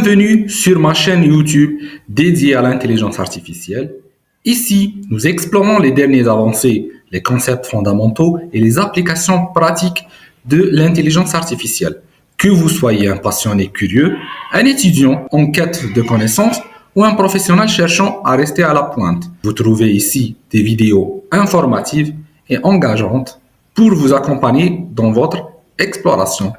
Bienvenue sur ma chaîne YouTube dédiée à l'intelligence artificielle. Ici, nous explorons les dernières avancées, les concepts fondamentaux et les applications pratiques de l'intelligence artificielle. Que vous soyez un passionné curieux, un étudiant en quête de connaissances ou un professionnel cherchant à rester à la pointe, vous trouvez ici des vidéos informatives et engageantes pour vous accompagner dans votre exploration.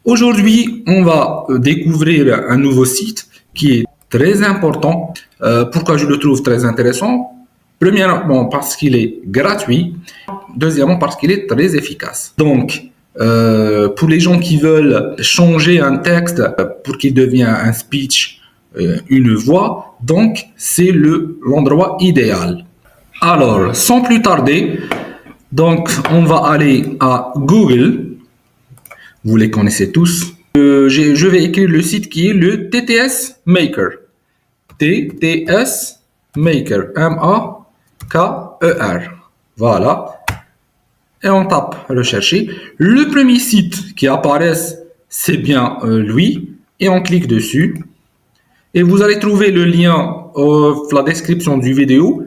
Aujourd'hui, on va découvrir un nouveau site qui est très important. Pourquoi je le trouve très intéressant? Premièrement, parce qu'il est gratuit. Deuxièmement, parce qu'il est très efficace. Donc, pour les gens qui veulent changer un texte pour qu'il devienne un speech, une voix, donc c'est l'endroit idéal. Alors, sans plus tarder, donc on va aller à Google. Vous les connaissez tous. Je vais écrire le site qui est le TTS Maker. TTS Maker. M-A-K-E-R. Voilà. Et on tape rechercher. Le premier site qui apparaît, c'est bien lui. Et on clique dessus. Et vous allez trouver le lien la description du vidéo.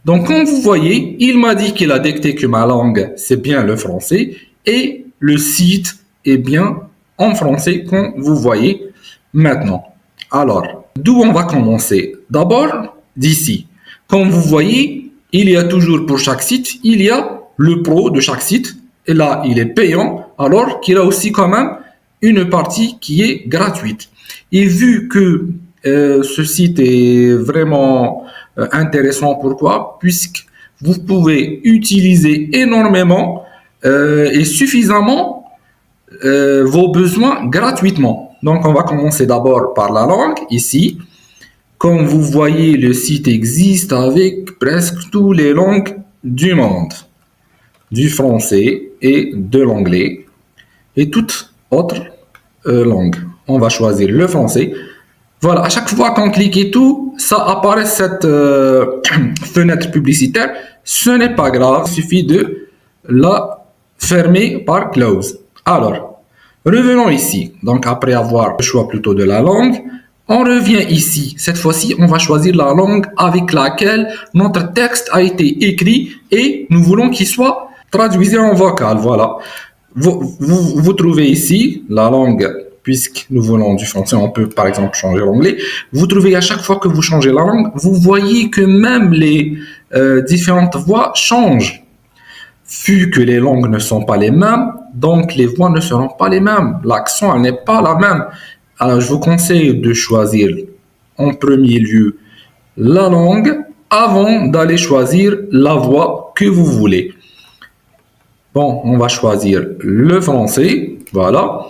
Donc, comme vous voyez, il m'a dit qu'il a détecté que ma langue, c'est bien le français. Et le site est bien en français, comme vous voyez maintenant. Alors, d'où on va commencer? D'abord, d'ici. Comme vous voyez, il y a toujours pour chaque site, il y a le pro de chaque site. Et là, il est payant, alors qu'il a aussi quand même une partie qui est gratuite. Et vu que ce site est vraiment intéressant, pourquoi? Puisque vous pouvez utiliser énormément et suffisamment vos besoins gratuitement. Donc, on va commencer d'abord par la langue, ici. Comme vous voyez, le site existe avec presque toutes les langues du monde. Du français et de l'anglais. Et toutes autres langues. On va choisir le français. Voilà, à chaque fois qu'on clique et tout, ça apparaît cette fenêtre publicitaire. Ce n'est pas grave, il suffit de la fermer par close. Alors, revenons ici. Donc, après avoir le choix plutôt de la langue, on revient ici. Cette fois-ci, on va choisir la langue avec laquelle notre texte a été écrit et nous voulons qu'il soit traduit en vocal. Voilà. Vous trouvez ici la langue, puisque nous voulons du français, on peut par exemple changer l'anglais. Vous trouvez à chaque fois que vous changez la langue, vous voyez que même les différentes voix changent. Vu que les langues ne sont pas les mêmes, donc les voix ne seront pas les mêmes. L'accent n'est pas la même. Alors, je vous conseille de choisir en premier lieu la langue avant d'aller choisir la voix que vous voulez. Bon, on va choisir le français, voilà.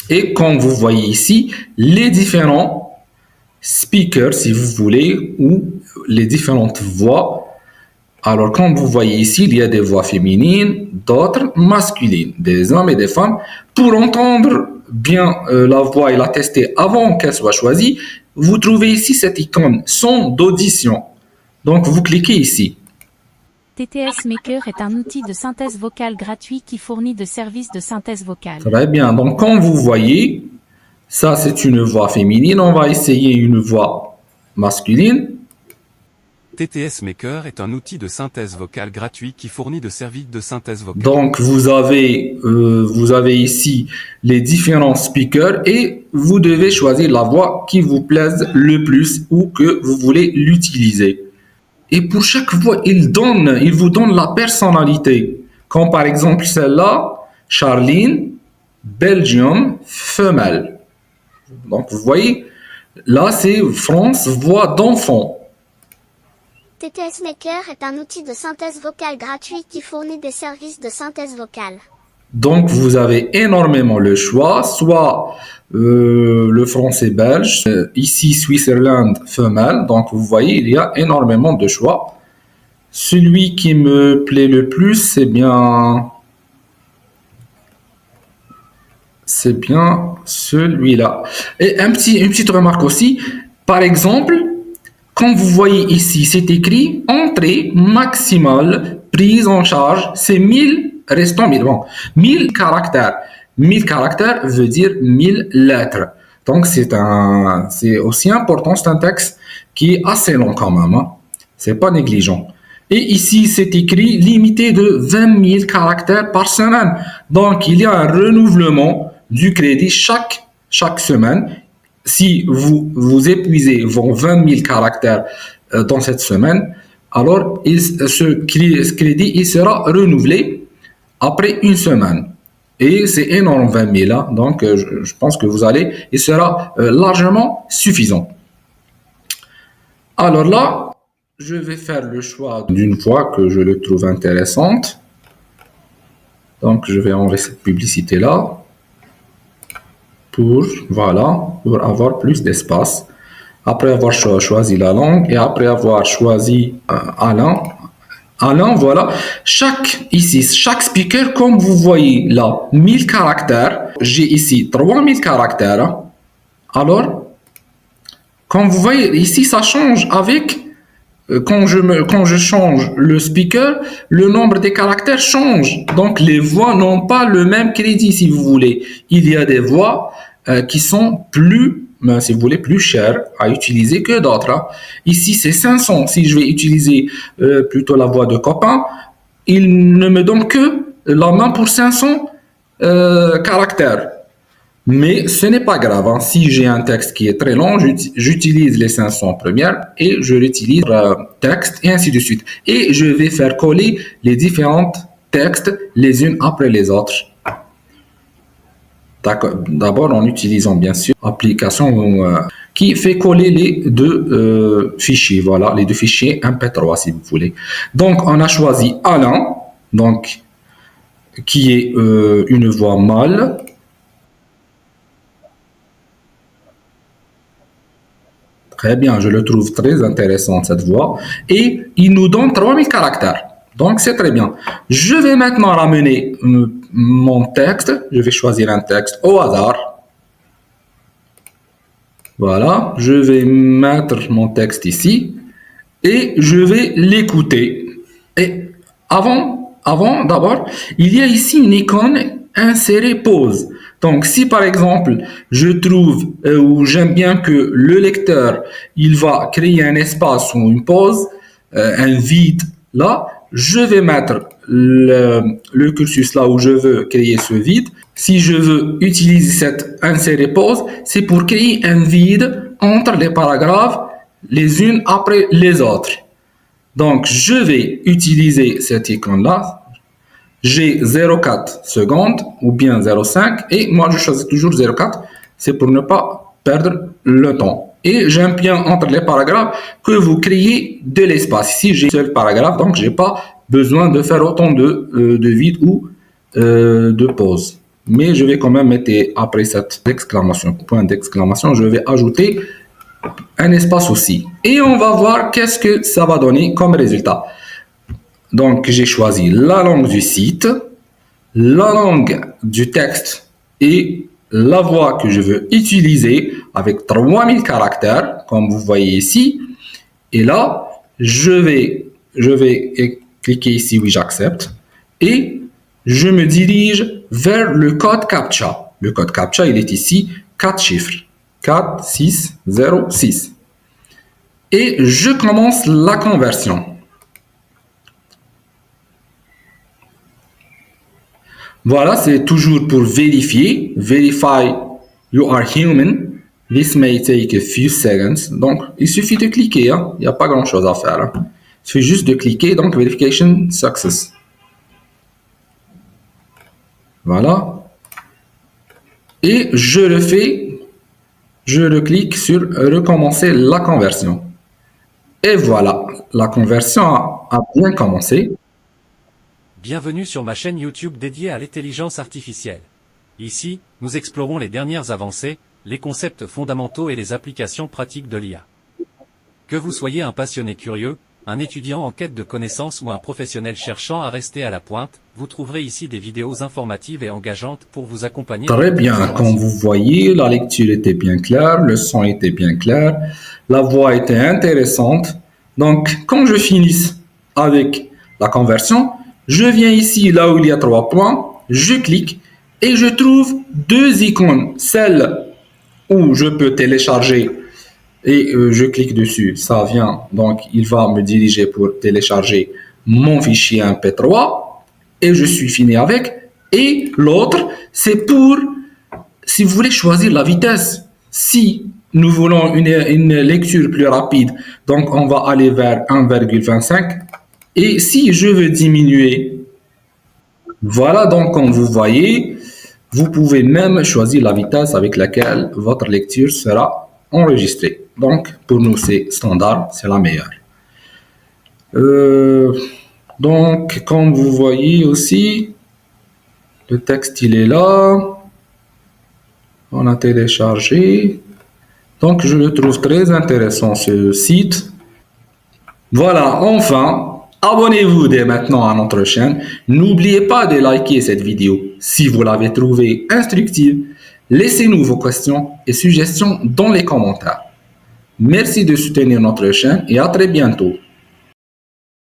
Et comme vous voyez ici, les différents speakers, si vous voulez, ou les différentes voix. Alors, comme vous voyez ici, il y a des voix féminines, d'autres masculines, des hommes et des femmes. Pour entendre bien la voix et la tester avant qu'elle soit choisie, vous trouvez ici cette icône son d'audition. Donc, vous cliquez ici. TTS Maker est un outil de synthèse vocale gratuit qui fournit de services de synthèse vocale. Très bien. Donc, comme vous voyez, ça c'est une voix féminine. On va essayer une voix masculine. TTS Maker est un outil de synthèse vocale gratuit qui fournit de services de synthèse vocale. Donc, vous avez ici les différents speakers et vous devez choisir la voix qui vous plaise le plus ou que vous voulez l'utiliser. Et pour chaque voix, il vous donne la personnalité. Comme par exemple celle-là, Charline, Belgium, femelle. Donc, vous voyez, là c'est France, voix d'enfant. TTS Maker est un outil de synthèse vocale gratuit qui fournit des services de synthèse vocale. Donc, vous avez énormément le choix, soit le français belge, ici Switzerland femelle. Donc, vous voyez, il y a énormément de choix. Celui qui me plaît le plus, c'est bien celui-là. Et une petite remarque aussi, par exemple, comme vous voyez ici, c'est écrit entrée maximale prise en charge, c'est 1000 restants 1000. Bon, 1000 caractères. 1000 caractères veut dire 1000 lettres. Donc, c'est aussi important, c'est un texte qui est assez long quand même, hein. C'est pas négligent. Et ici, c'est écrit limité de 20 000 caractères par semaine. Donc, il y a un renouvellement du crédit chaque semaine. Si vous épuisez vos 20 000 caractères dans cette semaine, alors ce crédit il sera renouvelé après une semaine. Et c'est énorme, 20 000. Hein, donc, je pense que il sera largement suffisant. Alors là, je vais faire le choix d'une voie que je le trouve intéressante. Donc, je vais enlever cette publicité-là pour avoir plus d'espace. Après avoir choisi la langue et après avoir choisi Alain, voilà. Chaque speaker, comme vous voyez là, 1000 caractères. J'ai ici 3000 caractères. Hein. Alors, comme vous voyez, ici, ça change avec... Quand je change le speaker, le nombre des caractères change. Donc, les voix n'ont pas le même crédit, si vous voulez. Il y a des voix qui sont si vous voulez, plus chères à utiliser que d'autres. Hein. Ici, c'est 500. Si je vais utiliser plutôt la voix de copain, il ne me donne que la main pour 500 caractères. Mais ce n'est pas grave. Hein. Si j'ai un texte qui est très long, j'utilise les 500 premières et je l'utilise texte et ainsi de suite. Et je vais faire coller les différents textes les unes après les autres. D'abord en utilisant bien sûr l'application qui fait coller les deux fichiers. Voilà, les deux fichiers MP3 si vous voulez. Donc on a choisi Alain, donc qui est une voix mâle. Très bien, je le trouve très intéressant cette voix. Et il nous donne 3000 caractères. Donc c'est très bien. Je vais maintenant ramener mon texte. Je vais choisir un texte au hasard. Voilà, je vais mettre mon texte ici. Et je vais l'écouter. Et d'abord, il y a ici une icône insérer pause. Donc, si par exemple, je trouve ou j'aime bien que le lecteur, il va créer un espace ou une pause, un vide là, je vais mettre le cursus là où je veux créer ce vide. Si je veux utiliser cette insérer pause, c'est pour créer un vide entre les paragraphes les unes après les autres. Donc, je vais utiliser cette icône là. J'ai 0,4 secondes ou bien 0,5 et moi je choisis toujours 0,4, c'est pour ne pas perdre le temps. Et j'aime bien entre les paragraphes que vous créez de l'espace. Ici j'ai un seul paragraphe, donc j'ai pas besoin de faire autant de vide ou de pause. Mais je vais quand même mettre après cette exclamation, point d'exclamation, je vais ajouter un espace aussi. Et on va voir qu'est-ce que ça va donner comme résultat. Donc, j'ai choisi la langue du site, la langue du texte et la voix que je veux utiliser avec 3000 caractères, comme vous voyez ici. Et là, je vais cliquer ici, oui, j'accepte. Et je me dirige vers le code CAPTCHA. Le code CAPTCHA, il est ici, 4 chiffres. 4, 6, 0, 6. Et je commence la conversion. Voilà, c'est toujours pour vérifier. Verify you are human. This may take a few seconds. Donc, il suffit de cliquer. Hein. Il n'y a pas grand-chose à faire. Hein. Il suffit juste de cliquer. Donc, verification success. Voilà. Et je le fais. Je reclique sur recommencer la conversion. Et voilà, la conversion a bien commencé. Bienvenue sur ma chaîne YouTube dédiée à l'intelligence artificielle. Ici, nous explorons les dernières avancées, les concepts fondamentaux et les applications pratiques de l'IA. Que vous soyez un passionné curieux, un étudiant en quête de connaissances ou un professionnel cherchant à rester à la pointe, vous trouverez ici des vidéos informatives et engageantes pour vous accompagner. Très bien, comme vous voyez, la lecture était bien claire, le son était bien clair, la voix était intéressante. Donc, quand je finis avec la conversion, je viens ici, là où il y a 3 points, je clique et je trouve 2 icônes. Celle ou je peux télécharger et je clique dessus, ça vient, donc il va me diriger pour télécharger mon fichier MP3 et je suis fini avec. Et l'autre, c'est pour, si vous voulez choisir la vitesse, si nous voulons une lecture plus rapide, donc on va aller vers 1,25 et si je veux diminuer, voilà, donc comme vous voyez, vous pouvez même choisir la vitesse avec laquelle votre lecture sera enregistrée. Donc, pour nous, c'est standard, c'est la meilleure. Donc, comme vous voyez aussi, le texte, il est là. On a téléchargé. Donc, je le trouve très intéressant, ce site. Voilà, enfin, abonnez-vous dès maintenant à notre chaîne. N'oubliez pas de liker cette vidéo si vous l'avez trouvée instructive. Laissez-nous vos questions et suggestions dans les commentaires. Merci de soutenir notre chaîne et à très bientôt.